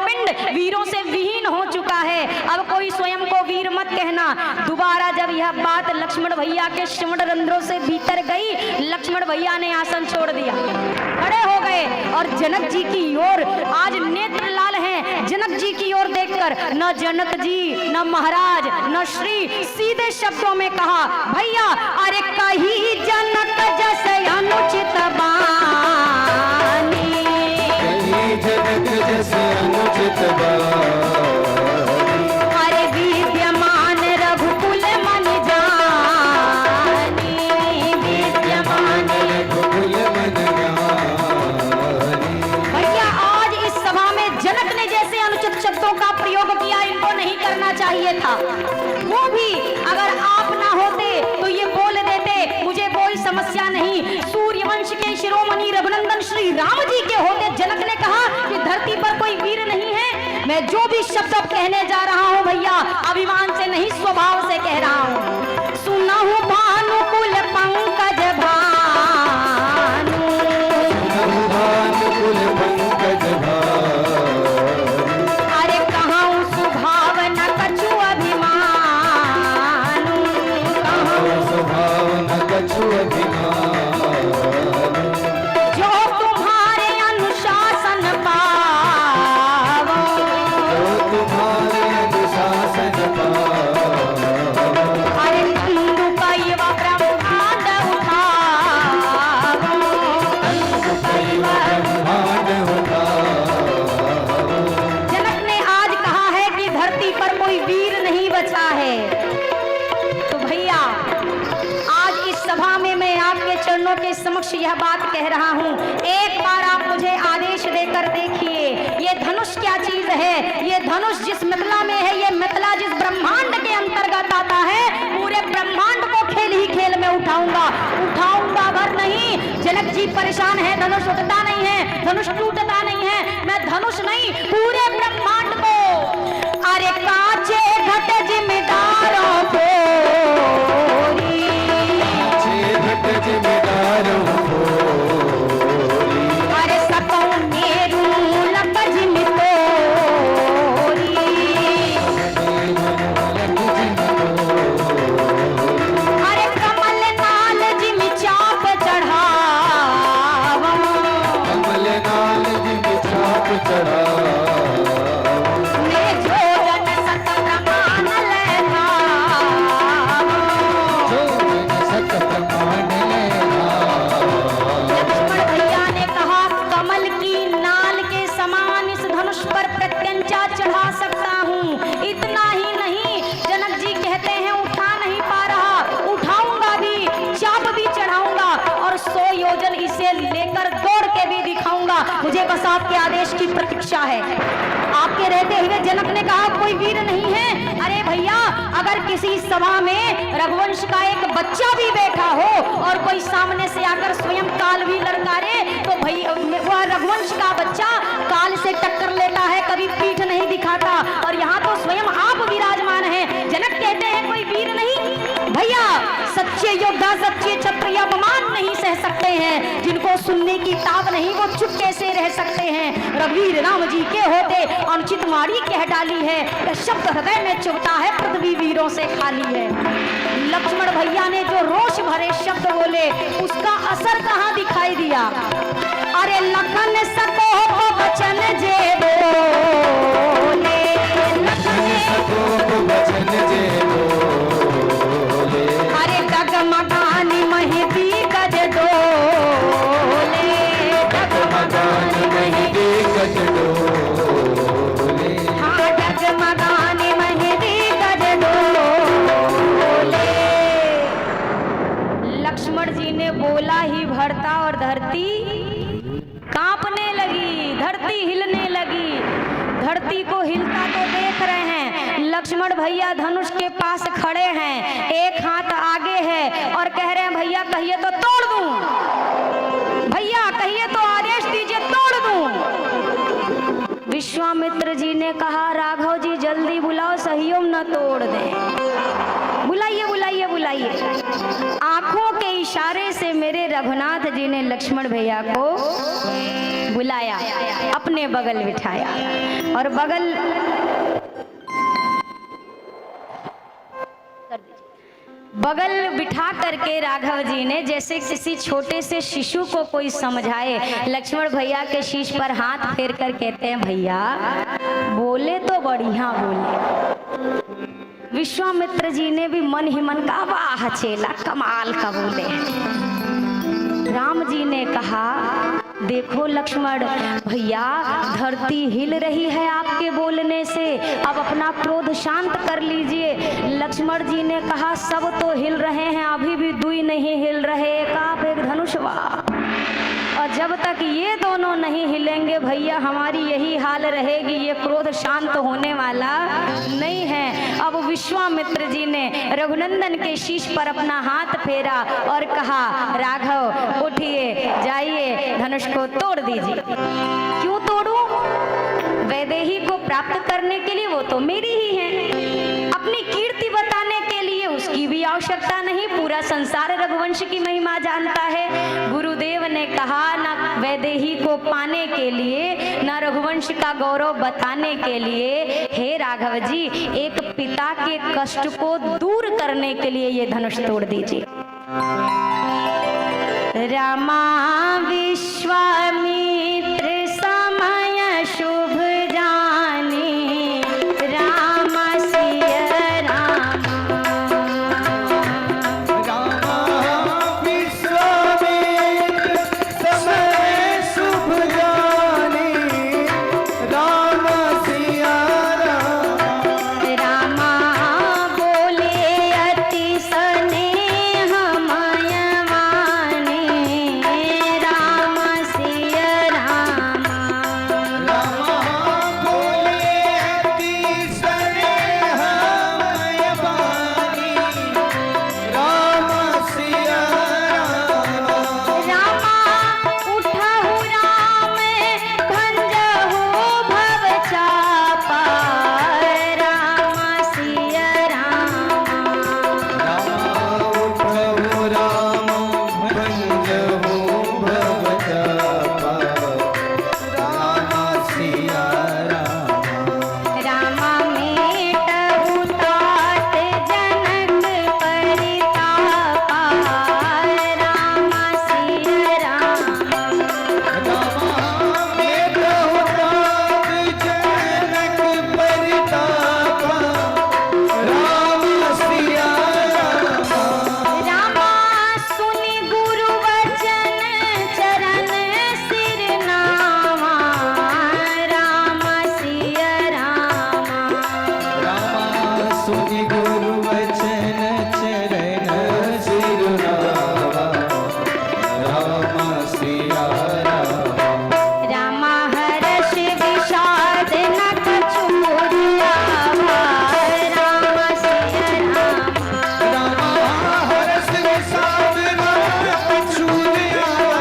पिंड वीरों से विहीन हो चुका है। अब कोई स्वयं को वीर मत कहना। दोबारा जब यह बात लक्ष्मण भैया के श्रवण रंध्रों से भीतर गई, लक्ष्मण भैया ने आसन छोड़ दिया, खड़े हो गए और जनक जी की ओर, आज नेत्र लाल हैं जनक जी की ओर देखकर, न जनक जी न महाराज न श्री, सीधे शब्दों में कहा, भैया अरे कही जनक जैसे अनुचित बानी, कही जनक जैसे अनुचित बानी, अरे विद्यमान रघुकुल मन जानी, विद्यमान रघुकुल मन जानी। भैया आज इस सभा में जनक ने जैसे अनुचित शब्दों का प्रयोग किया, इनको नहीं करना चाहिए था। वो भी अगर आप ना होते तो ये बोल देते, मुझे कोई समस्या नहीं। सूर्यवंश के शिरोमणि रघुनंदन श्री राम जी के होते जनक ने कहा कि धरती पर कोई वीर नहीं है। मैं जो भी शब्द अब कहने जा रहा हूँ भैया, अभिमान से नहीं स्वभाव से कह रहा हूँ। सुना हूँ भानुकुल पंकज भानु, भानुकुल पंकज भानु, अरे कहाँ सुभाव न कछु अभिमानु, कहाँ स्वभाव न कछु अभिमानु, जो तुम्हारे अनुशासन पावो, जो तुम्हारे अनुशासन पावो, अरे इंदु कैव ब्रह्मांड उठावो, ब्रह्मांड उठावो। जनक ने आज कहा है कि धरती पर कोई वीर नहीं बचा है। तो भैया आज इस सभा में मैं आपके चरणों के समक्ष यह बात कह रहा हूँ, एक बार आप मुझे आदेश देकर देखिए, ये धनुष क्या चीज है। ये धनुष जिस मिथिला में है, ये मिथिला जिस ब्रह्मांड के अंतर्गत आता है, पूरे ब्रह्मांड को खेल ही खेल में उठाऊंगा, उठाऊंगा भर नहीं। जनक जी परेशान है, धनुष उठता नहीं है, धनुष टूटता नहीं है। मैं धनुष नहीं, पूरे ब्रह्मांड को, अरे काचे घट जिम्मेदारों को, जिम्मेदारों को, अरे सकौं मेरू लकज मितोरी, अरे कमल नाल जिम चाप चढ़ावा, कमल नाल जिम चाप चढ़ावा, ने जो जन सत प्रमाण लेना, जो जन सत प्रमाण लेना। लक्ष्मण भैया ने कहा, कमल की नाल के समान इस धनुष पर प्रत्यंचा चढ़ा सकता हूँ। इतना ही नहीं, जनक जी कहते हैं उठा नहीं पा रहा, उठाऊंगा भी, चाप भी चढ़ाऊंगा और 100 योजन इसे लेकर दौड़ के भी दिखाऊंगा। मुझे बस आपके आदेश की प्रतीक्षा है। आपके रहते हुए जनक ने कहा कोई वीर नहीं है। अरे भैया, अगर किसी सभा में रघुवंश का एक बच्चा भी बैठा हो और कोई सामने से आकर स्वयं काल भी ललकारे, तो भाई वह रघुवंश का बच्चा काल से टक्कर लेता है, कभी पीठ नहीं दिखाता। और यहाँ तो स्वयं आप विराजमान हैं। जनक कहते हैं कोई वीर नहीं। भैया, सच्चे योद्धा सच्चे क्षत्रिय अपमान नहीं सह सकते हैं। जिनको सुनने की ताब नहीं, वो चुप कैसे रह सकते हैं। रघुवीर राम जी के होते अनुचित मारी कह डाली है, यह शब्द हृदय में चुभता है, पृथ्वी वीरों से खाली है। लक्ष्मण भैया ने जो रोष भरे शब्द बोले, उसका असर कहाँ दिखाई दिया। अरे लखन सको वचन जे बोले, लखन सको वचन जे बोले, अरे डगमगानी महदी गज डोले, डगमगानी महदी गज डोले, हाँ डगमगानी महदी गज डोले। लक्ष्मण जी ने बोला ही भरता और धरती कांपने लगी, धरती हिलने लगी। धरती को हिलता तो देख रहे हैं। लक्ष्मण भैया धनुष के पास खड़े हैं, एक हाथ आगे है और कह रहे हैं भैया कहिए तो तोड़ दूं, भैया कहिए तो आदेश दीजिए तोड़ दूं। विश्वामित्र जी ने कहा राघव जी जल्दी बुलाओ, सहियों न तोड़ दे। बुलाइए बुलाइए बुलाइए। आंखों के इशारे से मेरे रघुनाथ जी ने लक्ष्मण भैया को बुलाया, अपने बगल बिठाया और बगल बिठा करके राघव जी ने जैसे किसी छोटे से शिशु को कोई समझाए, लक्ष्मण भैया के शीश पर हाथ फेर कर कहते हैं, भैया बोले तो बढ़िया बोले। विश्वामित्र जी ने भी मन ही मन कहा, वाह चेला कमाल का बोले। राम जी ने कहा, देखो लक्ष्मण भैया धरती हिल रही है आपके बोलने से, अब अपना क्रोध शांत कर लीजिए। लक्ष्मण जी ने कहा, सब तो हिल रहे हैं, अभी भी दुई नहीं हिल रहे, एक आप एक धनुषवा, और जब तक ये दोनों नहीं हिलेंगे भैया हमारी यही हाल रहेगी, ये क्रोध शांत होने वाला नहीं है। अब विश्वामित्र जी ने रघुनंदन के शीश पर अपना हाथ फेरा और कहा, राघव उठिए, जाइए धनुष को तोड़ दीजिए। क्यों तोड़ूं? वैदेही को प्राप्त करने के लिए, वो तो मेरी ही है। अपनी कीर्ति बताने के लिए उसकी भी आवश्यकता नहीं, पूरा संसार रघुवंश की महिमा जानता है। गुरुदेव ने कहा, न वैदेही को पाने के लिए, न रघुवंश का गौरव बताने के लिए, हे राघव जी एक पिता के कष्ट को दूर करने के लिए ये धनुष तोड़ दीजिए। रामा विश्वामित्र समय शुभ जाने, राम सिया राम। रामा विश्वामित्र समय शुभ जाने, राम सिया राम। रामा बोले अति स्नेह मयवाने, राम सिया राम। रामा बोले अति स्नेह मयवानी, राम सिया राम। रामा उठहु राम भंजहु भव चापा, राम सिया राम। रामा उठहु राम भंजहु भव चापा, राम सिया राम। रामा मेटहु तात जनक परितापा, राम सिया राम। रामा मेटहु तात जनक परितापा, राम सिया राम। रामा सुनि गुरु वचन चरण सिर नामा, राम सिया राम। रामा सुनि गुरु वचन चरण सिरुनावा, राम सिया राम। रामा हर्ष विषाद न कछु मूर्यावा, राम सिया राम। रामा हर्ष विषाद न कछु मूर्यावा,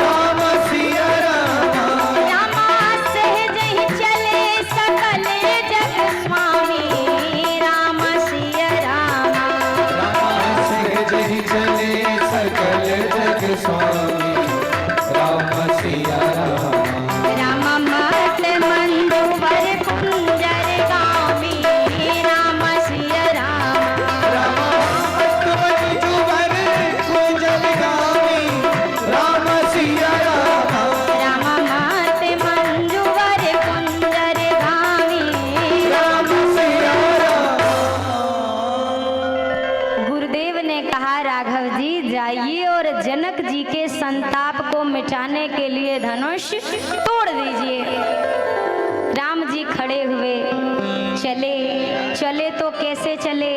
राम सिया राम। रामा सहज ही चले सकल जग स्वामी, राम सिया राम। रामा सहज ही चले सकल जग स्वामी, राम सिया राम। राम मत मंदुवर कुंजर गामी, राम सिया राम। रामा मत मंजुवर कुंजर गामी, राम सिया राम। राम मत मंजुवर कुंजर गामी, राम सिया राम। गुरुदेव ने कहा, राघव जी जाइए और जनक जी के संताप को मिटाने के लिए धनुष तोड़ दीजिए। राम जी खड़े हुए, चले चले तो कैसे चले?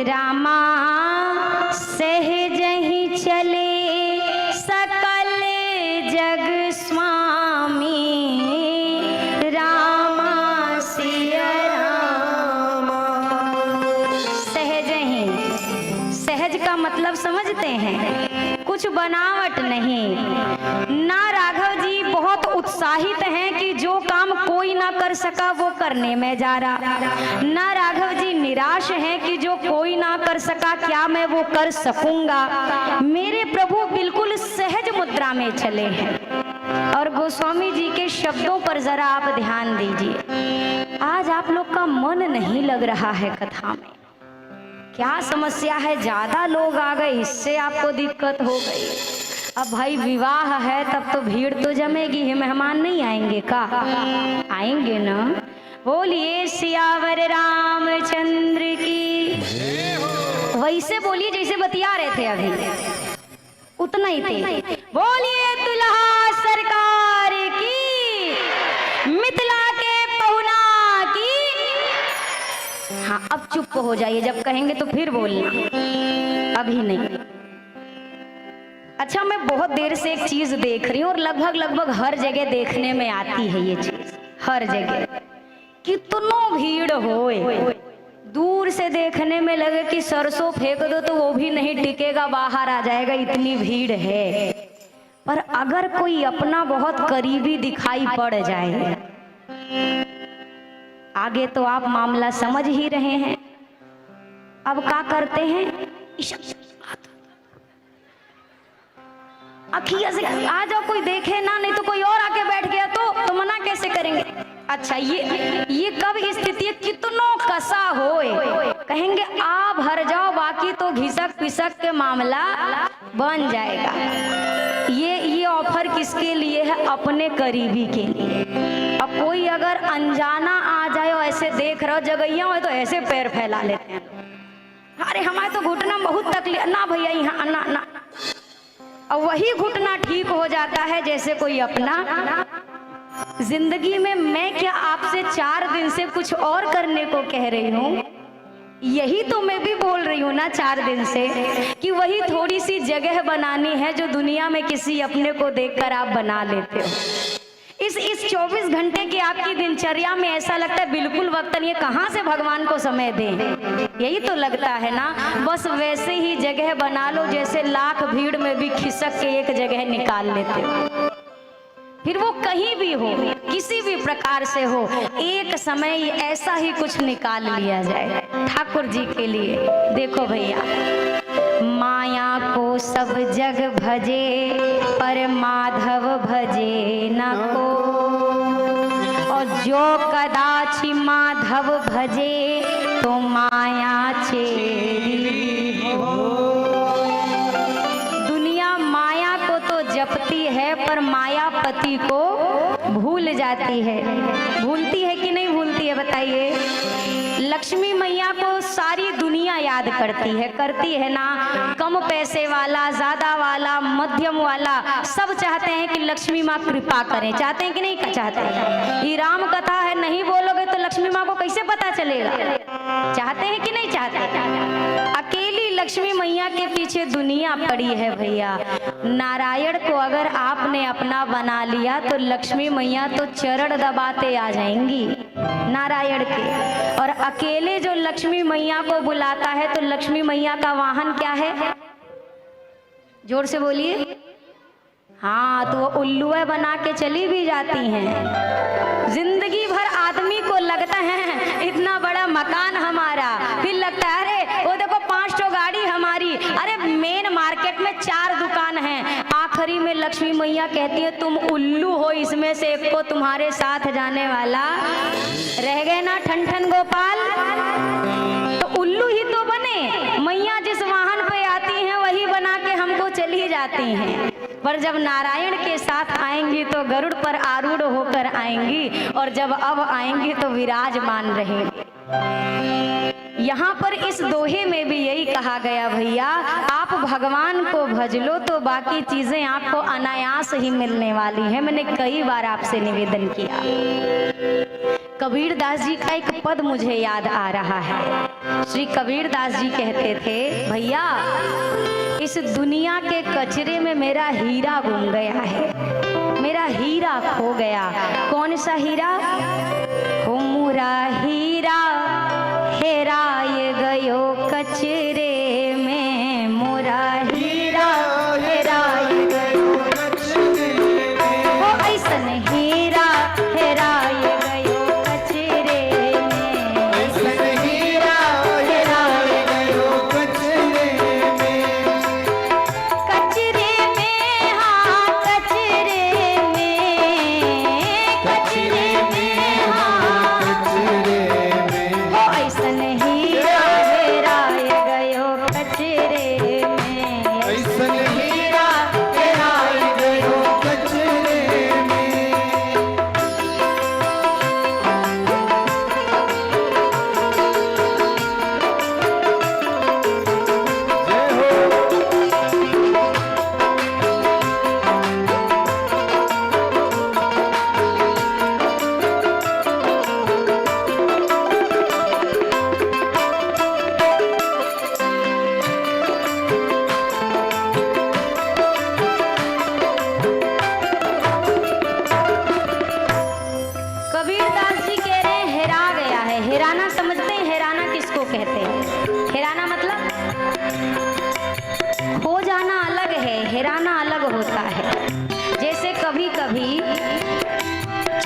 रामा सहज ही चले सकल जग स्वामी, रामा सिया राम। सहज ही, सहज का मतलब समझते हैं, कुछ बनावट नहीं। ना राघव जी बहुत बहुत उत्साहित हैं कि जो काम कोई ना कर सका वो करने में जा रहा। ना राघव जी निराश हैं कि जो कोई ना कर सका क्या मैं वो कर सकूंगा। मेरे प्रभु बिल्कुल सहज मुद्रा में चले हैं। और गोस्वामी जी के शब्दों पर जरा आप ध्यान दीजिए। आज आप लोग का मन नहीं लग रहा है कथा में, क्या समस्या है? ज्यादा लोग आ गए इससे आपको दिक्कत हो गई। अब भाई विवाह है तब तो भीड़ तो जमेगी ही, मेहमान नहीं आएंगे का? आएंगे ना। बोलिए सियावर रामचंद्र की। वैसे बोलिए जैसे बतिया रहे थे अभी, उतना ही थे। बोलिए दुल्हा सरकार की, मिथिला के पहुना की। हाँ अब चुप हो जाइए, जब कहेंगे तो फिर बोलना, अभी नहीं। अच्छा मैं बहुत देर से एक चीज देख रही हूँ और लगभग हर जगह देखने में आती है ये चीज, हर जगह कितनों भीड़ होए, दूर से देखने में लगे कि सरसों फेंक दो तो वो भी नहीं टिकेगा, बाहर आ जाएगा, इतनी भीड़ है। पर अगर कोई अपना बहुत करीबी दिखाई पड़ जाए, आगे तो आप मामला समझ ही रहे हैं। अब क्या करते हैं? अखिया से आ जाओ, कोई देखे ना, नहीं तो कोई और आके बैठ गया तो मना कैसे करेंगे? अच्छा ये कब स्थिति कितनों कसा होए, कहेंगे आप भर जाओ, बाकी तो घिसक पिसक के मामला बन जाएगा। ये ऑफर किसके लिए है? अपने करीबी के लिए। अब कोई अगर अनजाना आ जाए और ऐसे देख रहा हो, जगहिया हो तो ऐसे पैर फैला लेते हैं, अरे हमारे तो घुटना बहुत तकलीफ ना भैया, यहाँ ना। और वही घुटना ठीक हो जाता है जैसे कोई अपना। जिंदगी में मैं क्या आपसे 4 दिन से कुछ और करने को कह रही हूँ? यही तो मैं भी बोल रही हूँ ना 4 दिन से, कि वही थोड़ी सी जगह बनानी है जो दुनिया में किसी अपने को देखकर आप बना लेते हो। इस 24 घंटे की आपकी दिनचर्या में ऐसा लगता है बिल्कुल वक्त नहीं है, कहाँ से भगवान को समय दें? यही तो लगता है ना। बस वैसे ही जगह बना लो जैसे लाख भीड़ में भी खिसक के एक जगह निकाल लेते हो। फिर वो कहीं भी हो, किसी भी प्रकार से हो, एक समय ऐसा ही कुछ निकाल लिया जाए ठाकुर जी के लिए। देखो भैया, माया को सब जग भजे पर माधव भजे न को, और जो कदाचि माधव भजे तो माया छेड़ी हो। दुनिया माया को तो जपती है पर मायापति को भूल जाती है। भूलती है कि नहीं भूलती है बताइए? लक्ष्मी मैया को सारी दुनिया याद करती है ना। कम पैसे वाला, ज्यादा वाला, मध्यम वाला, सब चाहते हैं कि लक्ष्मी माँ कृपा करें। चाहते हैं कि नहीं चाहते? ये राम कथा है, नहीं बोलोगे तो लक्ष्मी माँ को कैसे पता चलेगा? चाहते हैं कि नहीं चाहते? अकेली लक्ष्मी मैया के पीछे दुनिया पड़ी है भैया। नारायण को अगर आपने अपना बना लिया तो लक्ष्मी मैया तो चरण दबाते आ जाएंगी नारायण के। और अकेले जो लक्ष्मी मैया को बुलाता है तो लक्ष्मी मैया का वाहन क्या है? जोर से बोलिए। हाँ, तो वो उल्लुए बना के चली भी जाती हैं। जिंदगी भर आदमी को लगता है इतना बड़ा मकान हमारा, फिर लगता है अरे वो देखो 5 गाड़ी हमारी, अरे मेन मार्केट में 4 दुकान हैं। आखिरी में लक्ष्मी मैया कहती है तुम उल्लू हो, इसमें से एक को तुम्हारे साथ जाने वाला रह गए ना ठन ठन गोपाल। तो उल्लू ही तो बने, मैया जिस वाहन पे आती हैं वही बना के हमको चली जाती हैं। पर जब नारायण के साथ आएंगी तो गरुड़ पर आरूढ़ होकर आएंगी, और जब अब आएंगी तो विराजमान रहेंगी। यहाँ पर इस दोहे में भी यही कहा गया भैया, आप भगवान को भज लो तो बाकी चीजें आपको अनायास ही मिलने वाली है। मैंने कई बार आपसे निवेदन किया। कबीर दास जी का एक पद मुझे याद आ रहा है। श्री कबीर दास जी कहते थे, भैया इस दुनिया के कचरे में मेरा हीरा गुम गया है, मेरा हीरा खो गया। कौन सा हीरा? हो मुरा हीरा हेराए गयो कचरे में, मोरा हीरा हेराए गयो कचरे में। हो ऐसा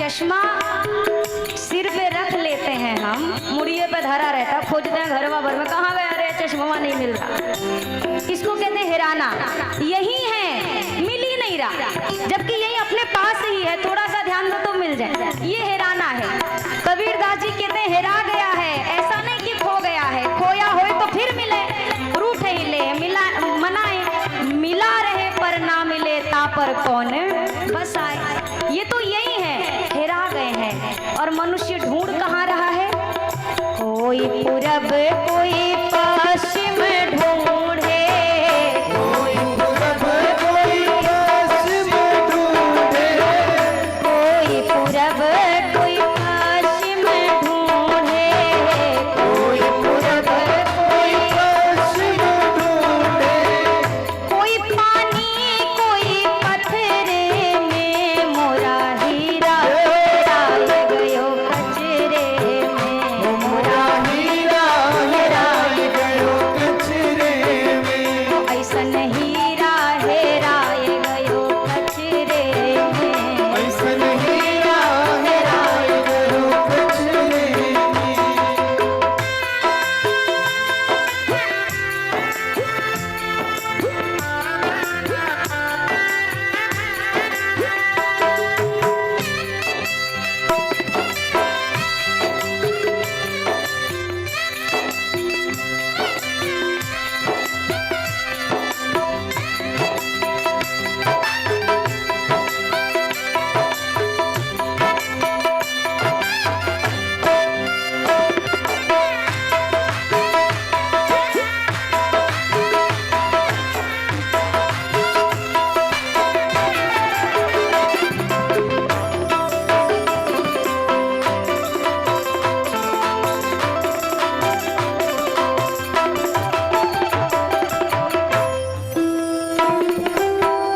चश्मा सिर पे रख लेते हैं हम, मुड़िए पे धरा रहता, खोजते हैं घरवा भर में, कहाँ गया रे चश्मा नहीं मिल रहा। इसको कहते हैं हेराना। यही है, मिल ही नहीं रहा, जबकि यही अपने पास ही है, थोड़ा सा ध्यान दो तो मिल जाए। ये हेराना है। कबीरदास जी कहते हैं हेरा गया है, ऐसा नहीं कि खो गया है, खोया हो तो फिर मिले, रूठ ही ले मिला मनाए, मिला रहे पर ना मिले ता पर कौन बस आए। ये तो यही है, हेरा गए हैं। और मनुष्य ढूंढ कहाँ रहा है? कोई पूरब कोई पश्चिम ढूंढे, कोई पूरब कोई पश्चिम ढूंढे, कोई पूरब कोई पश्चिम ढूंढे, कोई पूरब कोई पश्चिम ढूंढे, कोई पानी कोई पत्थरे में मोरा हीरा हेराए गयो कचरे में, मोरा हीरा हेराए गयो कचरे में, ऐसन हीरा हेराए गयो कचरे में। ऐसन हीरा हेराए गयो कचरे में।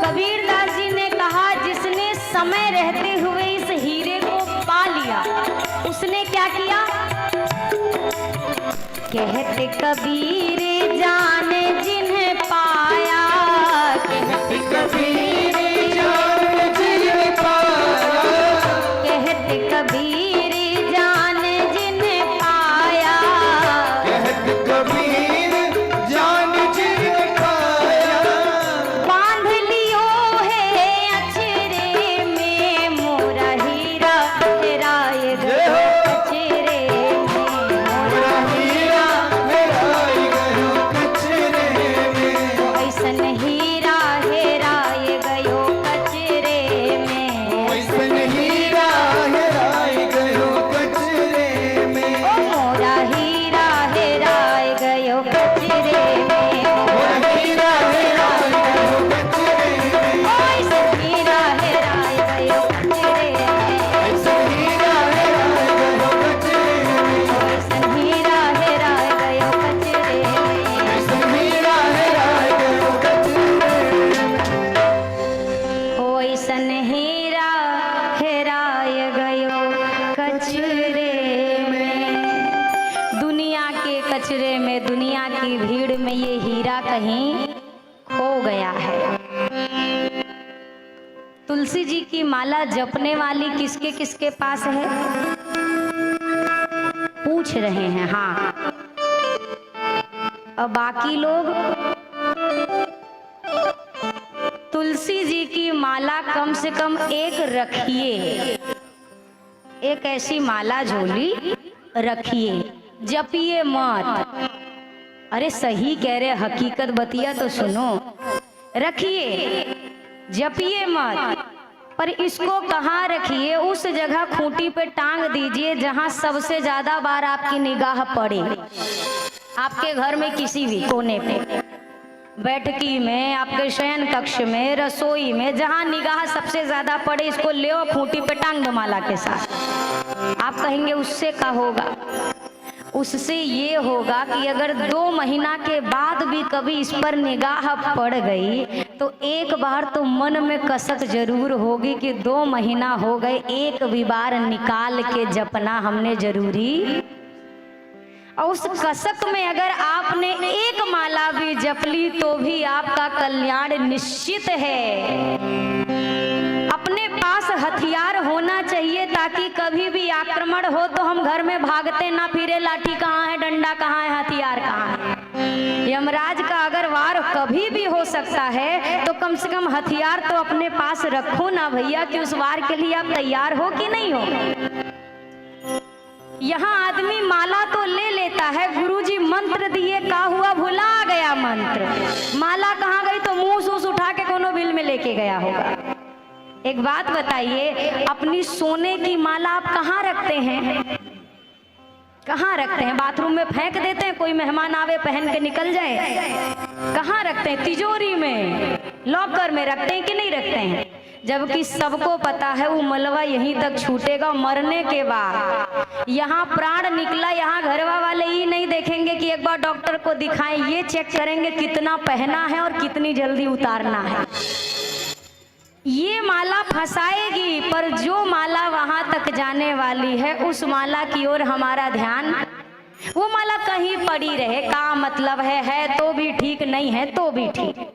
कबीरदास जी ने कहा, जिसने समय रहते हुए इस हीरे को पा लिया, उसने क्या किया? कहते कबीर जाने जिन्हें पाया, कहते कबीर जान जिन्हें पाया, कहते कबीर जाने जिन्हें पाया, कहत कबीर जान जिन्हें पाया, बांध लियो है अचरे में मोरा हीरा हेराए गयो कचरे में, मोरा हीरा हेराए गयो कचरे में, ऐसन हीरा हेराए गयो कचरे में। ऐसन हीरा हेराए गयो कचरे में, ओ मोरा हीरा हेराए गयो कचरे में, मोरा हीरा हेराए गयो कचरे में, ओ ऐसन हीरा हेराए गयो कचरे में, ऐसन हीरा हेराए गयो कचरे में, ऐसन हीरा हेराए गयो कचरे में। ऐसन हीरा हेराए गयो कचरे में। ओ ऐसन हीरा हेराए गयो कचरे में। दुनिया के कचरे में, दुनिया की भीड़ में ये हीरा कहीं खो गया है। तुलसी जी की माला जपने वाली किसके किसके पास है? पूछ रहे हैं। हाँ, और बाकी लोग? तुलसी जी की माला कम से कम एक रखिए, एक ऐसी माला झोली रखिए, जपिए मत। अरे सही कह रहे, हकीकत बतिया तो सुनो। रखिए, जपिए मत, पर इसको कहाँ रखिए? उस जगह खूंटी पे टांग दीजिए जहां सबसे ज्यादा बार आपकी निगाह पड़े। आपके घर में किसी भी कोने पे, बैठकी में, आपके शयन कक्ष में, रसोई में, जहां निगाह सबसे ज्यादा पड़े, इसको ले खूंटी पे टांग दो माला के साथ। आप कहेंगे उससे क्या होगा? उससे ये होगा कि अगर 2 महीना के बाद भी कभी इस पर निगाह पड़ गई तो एक बार तो मन में कसक जरूर होगी कि 2 महीना हो गए, एक भी बार निकाल के जपना हमने जरूरी। और उस कसक में अगर आपने एक माला भी जप ली तो भी आपका कल्याण निश्चित है। अपने पास हथियार होना चाहिए ताकि कभी भी आक्रमण हो तो हम घर में भागते ना फिरे, लाठी कहाँ है, डंडा कहाँ है, हथियार कहाँ है। यमराज का अगर वार कभी भी हो सकता है तो कम से कम हथियार तो अपने पास रखो ना भैया, कि उस वार के लिए आप तैयार हो कि नहीं हो। यहाँ आदमी माला तो ले लेता है, गुरुजी मंत्र दिए, का हुआ भुला गया मंत्र, माला कहाँ गई तो मुंह सूस उठा के कोनो बिल में लेके गया होगा। एक बात बताइए, अपनी सोने की माला आप कहाँ रखते हैं? कहाँ रखते हैं? बाथरूम में फेंक देते हैं, कोई मेहमान आवे पहन के निकल जाए? कहाँ रखते हैं? तिजोरी में, लॉकर में रखते हैं कि नहीं रखते हैं? जबकि सबको पता है वो मलबा यहीं तक छूटेगा मरने के बाद। यहाँ प्राण निकला, यहाँ घरवा वाले ही नहीं देखेंगे कि एक बार डॉक्टर को दिखाएं, ये चेक करेंगे कितना पहना है और कितनी जल्दी उतारना है। ये माला फंसाएगी, पर जो माला वहां तक जाने वाली है उस माला की ओर हमारा ध्यान, वो माला कहीं पड़ी रहे, का मतलब है तो भी ठीक, नहीं है तो भी ठीक।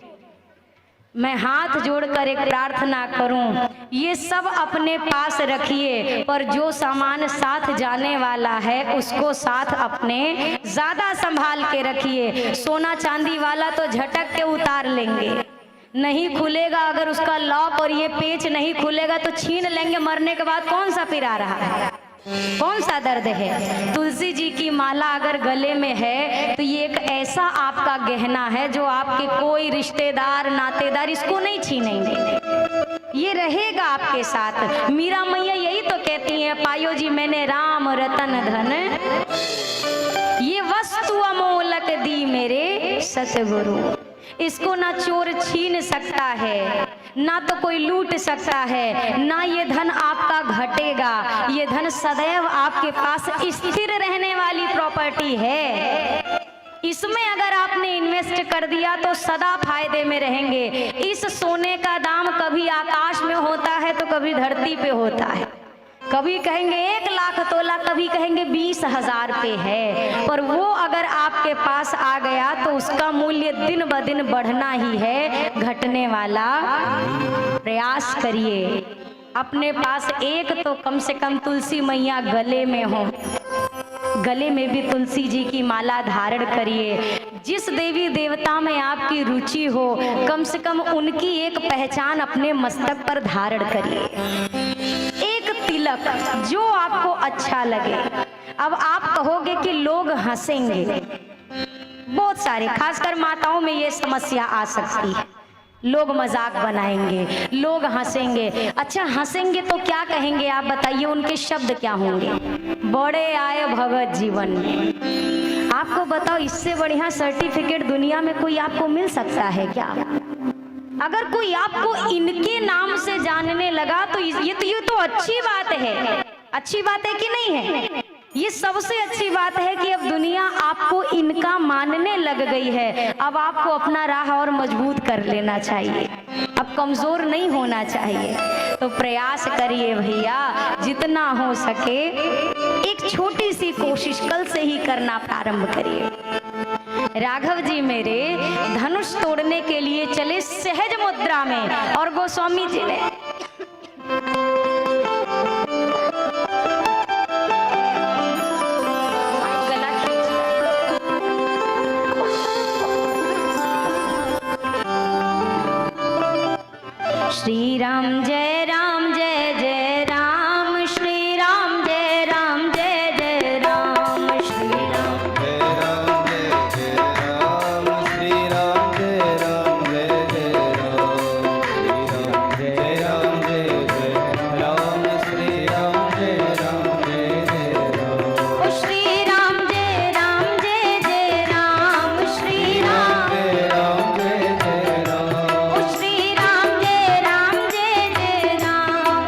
मैं हाथ जोड़कर एक प्रार्थना करूं, ये सब अपने पास रखिए, पर जो सामान साथ जाने वाला है उसको साथ अपने ज्यादा संभाल के रखिए। सोना चांदी वाला तो झटक के उतार लेंगे, नहीं खुलेगा, अगर उसका लॉक और ये पेच नहीं खुलेगा तो छीन लेंगे, मरने के बाद कौन सा पिरा रहा है, कौन सा दर्द है। तुलसी जी की माला अगर गले में है तो ये एक ऐसा आपका गहना है जो आपके कोई रिश्तेदार नातेदार इसको नहीं छीनेंगे, ये रहेगा आपके साथ। मीरा मैया यही तो कहती हैं, पायो जी मैंने राम रतन धन, ये वस्तु अमोलक दी मेरे सतगुरु। इसको ना चोर छीन सकता है, ना तो कोई लूट सकता है, ना ये धन आपका घटेगा। ये धन सदैव आपके पास स्थिर रहने वाली प्रॉपर्टी है। इसमें अगर आपने इन्वेस्ट कर दिया तो सदा फायदे में रहेंगे। इस सोने का दाम कभी आकाश में होता है तो कभी धरती पे होता है, कभी कहेंगे 1 लाख तोला, कभी कहेंगे 20,000 पे है, पर वो अगर आपके पास आ गया तो उसका मूल्य दिन ब दिन बढ़ना ही है, घटने वाला। प्रयास करिए अपने पास एक तो कम से कम तुलसी मैया गले में हो, गले में भी तुलसी जी की माला धारण करिए। जिस देवी देवता में आपकी रुचि हो कम से कम उनकी एक पहचान अपने मस्तक पर धारण करिए, तिलक जो आपको अच्छा लगे। अब आप कहोगे कि लोग हंसेंगे, बहुत सारे खासकर माताओं में ये समस्या आ सकती है, लोग मजाक बनाएंगे, लोग हंसेंगे। अच्छा हंसेंगे तो क्या कहेंगे आप बताइए, उनके शब्द क्या होंगे? बड़े आए भगत जीवन में। आपको बताओ इससे बढ़िया सर्टिफिकेट दुनिया में कोई आपको मिल सकता है क्या? अगर कोई आपको इनके नाम से जानने लगा तो ये तो अच्छी बात है, अच्छी बात है कि नहीं है? ये सबसे अच्छी बात है कि अब दुनिया आपको इनका मानने लग गई है। अब आपको अपना राह और मजबूत कर लेना चाहिए, अब कमजोर नहीं होना चाहिए। तो प्रयास करिए भैया, जितना हो सके एक छोटी सी कोशिश कल से ही करना प्रारंभ करिए। राघव जी मेरे धनुष तोड़ने के लिए चले सहज मुद्रा में, और गोस्वामी जी ने श्री राम जय राम जय जय राम, श्री राम जय राम जय जय राम, श्री राम जय राम जय राम, श्री राम जय राम जय जय राम, श्री राम जय राम जय राम, श्री राम जय राम जय जय राम, ओ श्री राम जय राम जय जय राम, श्री राम जय राम जय जय राम, ओ श्री राम जय राम जय जय राम,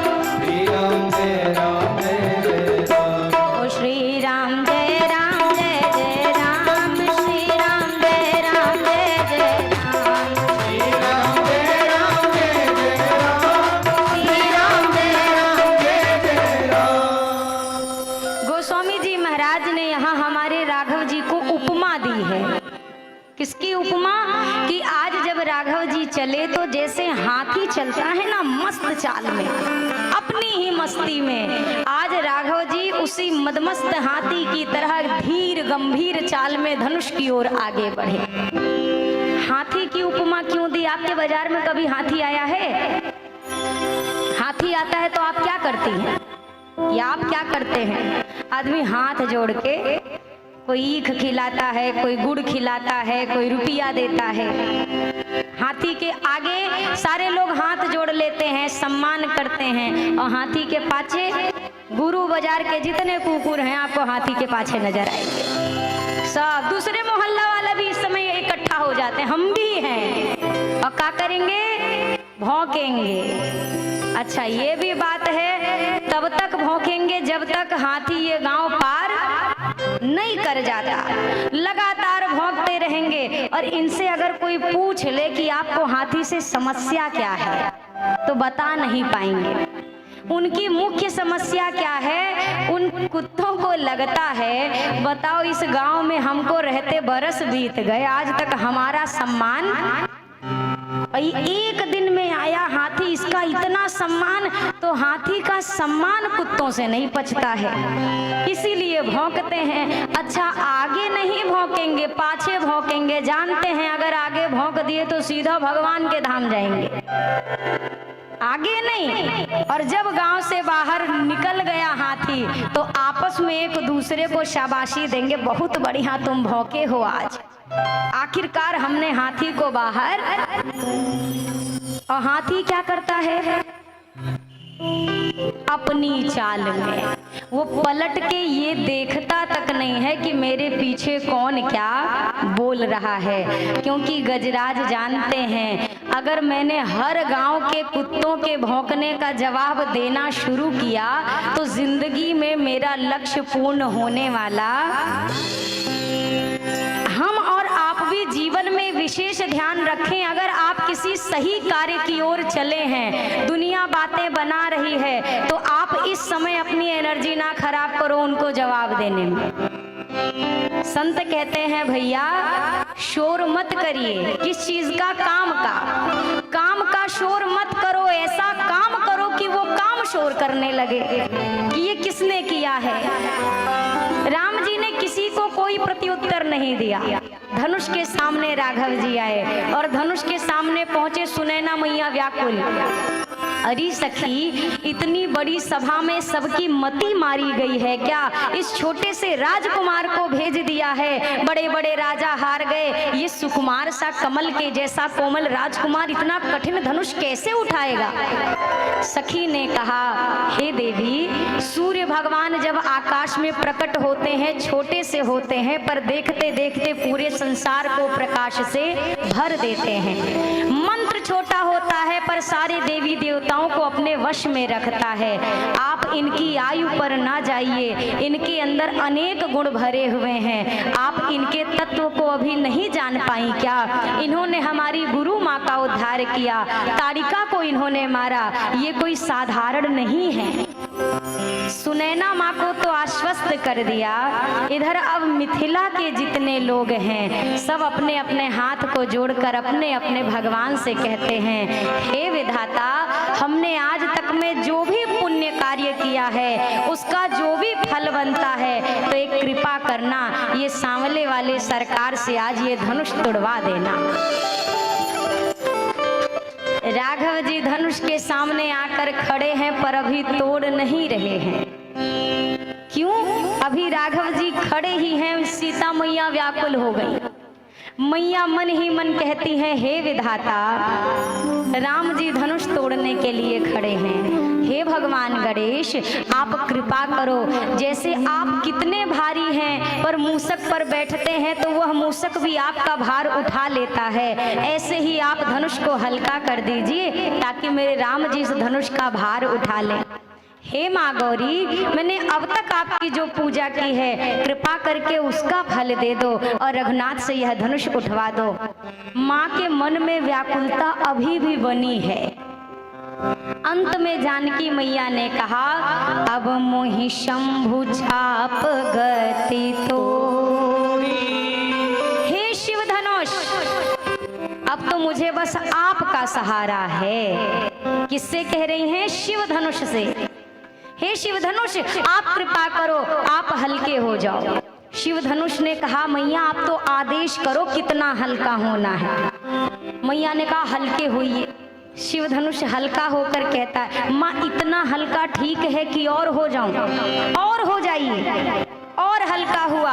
अपना मस्त चाल में, अपनी ही मस्ती में आज राघव जी उसी मदमस्त हाथी की तरह धीर गंभीर चाल में धनुष की ओर आगे बढ़े। हाथी की उपमा क्यों दी? आपके बाजार में कभी हाथी आया है? हाथी आता है तो आप क्या करती हैं या आप क्या करते हैं? आदमी हाथ जोड़ के कोई ईख खिलाता है, कोई गुड़ खिलाता है, कोई रुपया देता है। हाथी के आगे सारे लोग हाथ जोड़ लेते हैं, सम्मान करते हैं, और हाथी के पाछे गुरु बाजार के जितने कुकुर हैं आपको हाथी के पाछे नजर आएंगे। सब दूसरे मोहल्ला वाला भी इस समय इकट्ठा हो जाते हैं, हम भी हैं, और क्या करेंगे? भौंकेंगे। अच्छा ये भी बात है, तब तक भौंकेंगे जब तक हाथी ये गांव पार नहीं कर जाता, लगातार भौंकते रहेंगे। और इनसे अगर कोई पूछ ले कि आपको हाथी से समस्या क्या है तो बता नहीं पाएंगे। उनकी मुख्य समस्या क्या है? उन कुत्तों को लगता है बताओ इस गांव में हमको रहते बरस बीत गए, आज तक हमारा सम्मान, एक दिन में आया हाथी, इसका इतना सम्मान। तो हाथी का सम्मान कुत्तों से नहीं पचता है, इसीलिए भौंकते हैं। अच्छा आगे नहीं भौंकेंगे, पाछे भौंकेंगे। जानते हैं अगर आगे भौंक दिए तो सीधा भगवान के धाम जाएंगे, आगे नहीं। और जब गांव से बाहर निकल गया हाथी तो आपस में एक दूसरे को शाबाशी देंगे, बहुत बढ़िया तुम भौंके हो आज, आखिरकार हमने हाथी को बाहर। और हाथी क्या करता है? अपनी चाल में वो पलट के ये देखता तक नहीं है कि मेरे पीछे कौन क्या बोल रहा है, क्योंकि गजराज जानते हैं अगर मैंने हर गांव के कुत्तों के भौंकने का जवाब देना शुरू किया तो जिंदगी में मेरा लक्ष्य पूर्ण होने वाला। हम और आप भी जीवन में विशेष ध्यान रखें, अगर आप किसी सही कार्य की ओर चले हैं, दुनिया बातें बना रही है, तो आप इस समय अपनी एनर्जी ना खराब करो उनको जवाब देने में। संत कहते हैं भैया शोर मत करिए, किस चीज का? काम का शोर मत करो, ऐसा काम करो कि वो काम शोर करने लगे कि ये किसने किया है। राम जी ने किसी को कोई प्रत्युत्तर नहीं दिया। धनुष के सामने राघव जी आए और धनुष के सामने पहुंचे सुनैना मैया व्याकुल। अरे सखी, इतनी बड़ी सभा में सबकी मति मारी गई है क्या? इस छोटे से राजकुमार को भेज दिया है, बड़े बड़े राजा हार गए, ये सुकुमार सा कमल के जैसा कोमल राजकुमार इतना कठिन धनुष कैसे उठाएगा? सखी ने कहा हे देवी, सूर्य भगवान जब आकाश में प्रकट होते हैं छोटे से होते हैं, पर देखते देखते पूरे संसार को प्रकाश से भर देते हैं। मंत्र छोटा होता है पर सारे देवी देवताओं को अपने वश में रखता है। आप इनकी आयु पर ना जाइए, इनके अंदर अनेक गुण भरे हुए हैं, आप इनके तत्व को अभी नहीं जान पाई क्या? इन्होंने हमारी गुरु माँ का उद्धार किया, ताड़िका को इन्होंने मारा, ये कोई साधारण नहीं है। सुनैना माँ को तो आश्वस्त कर दिया। इधर अब मिथिला के जितने लोग हैं सब अपने अपने हाथ को जोड़कर अपने अपने भगवान से कहते हैं हे विधाता, हमने आज तक में जो भी पुण्य कार्य किया है उसका जो भी फल बनता है तो एक कृपा करना, ये सांवले वाले सरकार से आज ये धनुष तुड़वा देना। राघव जी धनुष के सामने आकर खड़े हैं पर अभी तोड़ नहीं रहे हैं। क्यों? अभी राघव जी खड़े ही हैं, सीता मैया व्याकुल हो गई। मैया मन ही मन कहती हैं हे विधाता, राम जी धनुष तोड़ने के लिए खड़े हैं, हे भगवान गणेश आप कृपा करो। जैसे आप कितने भारी हैं पर मूसक पर बैठते हैं तो वह मूसक भी आपका भार उठा लेता है, ऐसे ही आप धनुष को हल्का कर दीजिए ताकि मेरे राम जी इस धनुष का भार उठा लें। हे माँ गौरी, मैंने अब तक आपकी जो पूजा की है कृपा करके उसका फल दे दो और रघुनाथ से यह धनुष उठवा दो। माँ के मन में व्याकुलता अभी भी बनी है। अंत में जानकी मैया ने कहा अब मोहि शंभु छाप गति तोड़ी। हे शिव धनुष, अब तो मुझे बस आपका सहारा है। किससे कह रही हैं? शिव धनुष से। हे शिव धनुष, आप कृपा करो, आप हल्के हो जाओ। शिव धनुष ने कहा, मैया आप तो आदेश करो कितना हल्का होना है। मैया ने कहा हल्के होइए। शिव धनुष हल्का होकर कहता है, माँ इतना हल्का ठीक है कि और हो जाऊं? और हो जाइए। और हल्का हुआ,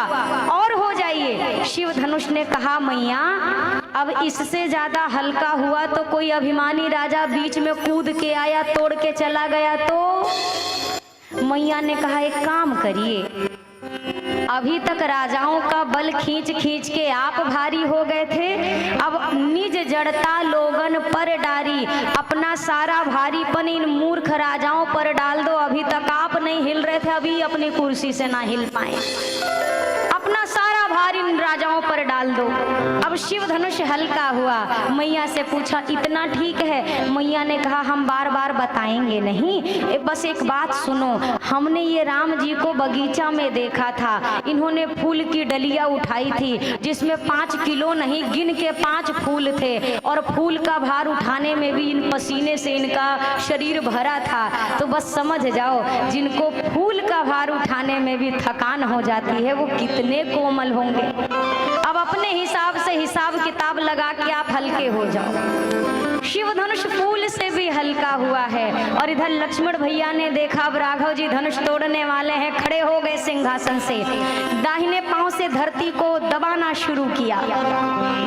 और हो जाइए। शिव धनुष ने कहा, मैया अब इससे ज्यादा हल्का हुआ तो कोई अभिमानी राजा बीच में कूद के आया, तोड़ के चला गया तो? मैया ने कहा एक काम करिए, अभी तक राजाओं का बल खींच खींच के आप भारी हो गए थे, अब निज जड़ता लोगन पर डारी, अपना सारा भारीपन इन मूर्ख राजाओं पर डाल दो। अभी तक आप नहीं हिल रहे थे, अभी अपनी कुर्सी से ना हिल पाए, अपना सारा भार इन राजाओं पर डाल दो। अब शिव धनुष हल्का हुआ। मैया से पूछा इतना ठीक है? मैया ने कहा हम बार बार बताएंगे नहीं, बस एक बात सुनो। हमने ये राम जी को बगीचा में देखा था, इन्होंने फूल की डलिया उठाई थी जिसमें 5 किलो नहीं गिन के 5 फूल थे, और फूल का भार उठाने में भी इन पसीने से इनका शरीर भरा था। तो बस समझ जाओ, जिनको फूल का भार उठाने में भी थकान हो जाती है वो कितने कोमल होंगे। अब अपने हिसाब से हिसाब किताब लगा के आप हल्के हो जाओ। शिव धनुष फूल से भी हल्का हुआ है। और इधर लक्ष्मण भैया ने देखा अब राघव जी धनुष तोड़ने वाले हैं, खड़े हो गए सिंहासन से, दाहिने पांव से धरती को दबाना शुरू किया,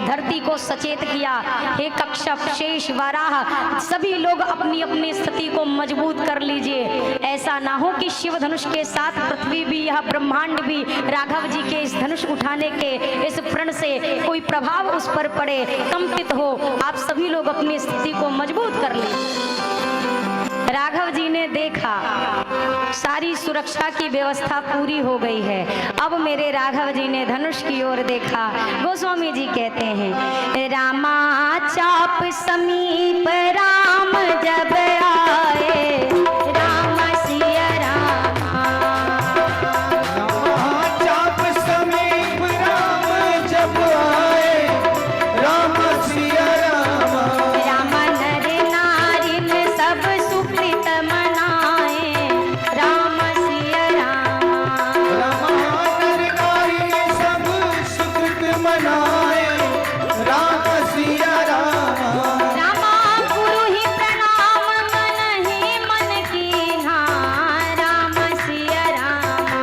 धरती को सचेत किया। हे कक्षप, शेष, वराह, सभी लोग अपनी अपनी स्थिति को मजबूत कर लीजिए। ऐसा ना हो कि शिव धनुष के साथ पृथ्वी भी, यह ब्रह्मांड भी राघव जी के इस धनुष उठाने के इस प्रण से कोई प्रभाव उस पर पड़े, कंपित हो। आप सभी लोग अपनी स्थिति को मजबूत कर लें। राघव जी ने देखा सारी सुरक्षा की व्यवस्था पूरी हो गई है। अब मेरे राघव जी ने धनुष की ओर देखा। गोस्वामी जी कहते हैं, रामा चाप समीप राम जब आए, राम सिया रामा। रामा चाप समीप राम जब आए, राम सिया रामा। राम नर नारी में सब सुकृत मनाए, राम सिया रामा। रामा नर नारी सब सुकृत मनाए, राम सिया रामा। रामा गुरु ही प्रणाम मन ही मन कीन्हा, राम सिया रामा।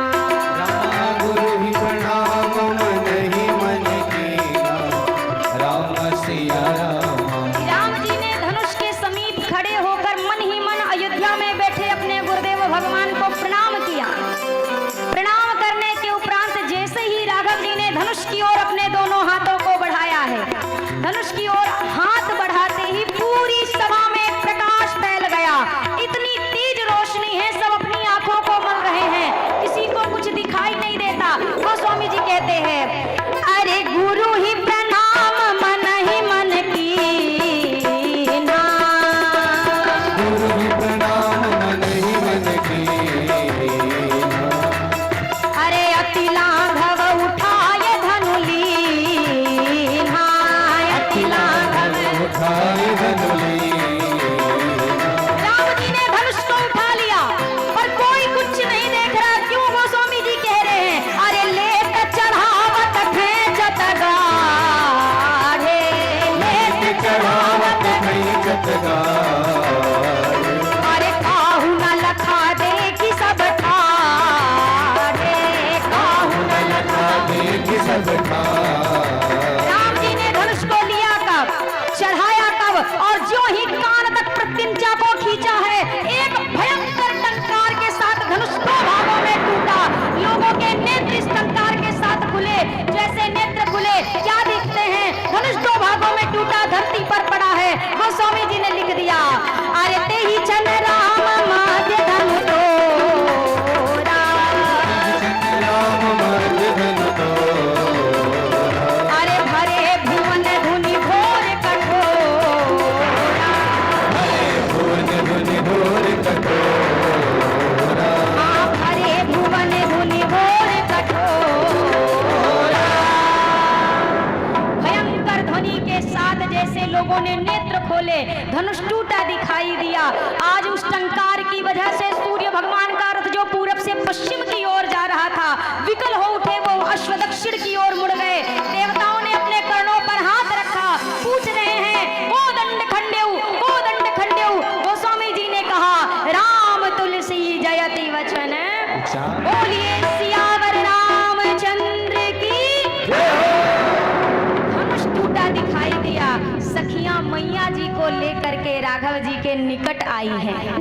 रामा गुरु ही प्रणाम मन ही मन कीना, राम सिया रामा। राम जी ने धनुष के समीप खड़े होकर मन ही मन अयोध्या में बैठे अपने गुरुदेव भगवान को प्रणाम किया। प्रणाम करने के उपरांत जैसे ही राघव जी ने धनुष की ओर अपने दोनों हाथों को बढ़ाया है, धनुष की ओर हाथ बढ़ाते ही पूरी सभा में प्रकाश फैल गया। इतनी तेज रोशनी है, सब अपनी आंखों को मल रहे हैं, किसी को कुछ दिखाई नहीं देता। गोस्वामी जी कहते हैं, अरे गुरु ही प्रणाम मन ही मन कीन्हा। गुरु ही प्रणाम मन ही मन कीना, अरे अति लाघव उठाए धनु लीन्हा, अति लाघव। उठाए धनुली। राम जी ने धनुष को उठा लिया, पर कोई कुछ नहीं देख रहा। क्यों? गोस्वामी जी कह रहे हैं, अरे लेत चढ़ावत खेचत गाढ़े, लेत चढ़ावत खींचत गाढ़े। अरे काहू न लखा दे कि सब ठाढ़े, काहू न लखा। देखि सब ठाढ़े। राम जी ने धनुष को लिया कब, चढ़ाया कब, और जो ही कान तक प्रत्यंचा को खींचा है, एक भयंकर उन्होंने नेत्र खोले, धनुष टूटा दिखाई दिया। आज उस टंकार की वजह से सूर्य भगवान का रथ जो पूरब से पश्चिम की ओर जा रहा था, विकल हो उठे, वो अश्व दक्षिण की ओर मुड़ गए। देवताओं ने अपने कर्णों पर हाथ रखा, पूछ रहे हैं वो दंड खंडेऊ, वो दंड खंडेऊ। गोस्वामी जी ने कहा राम तुलसी जयति वचन, बोलिए सियावर रामचंद्र की। धनुष टूटा दिखाई दिया। सखियां मैया जी को लेकर के राघव जी के निकट आई हैं।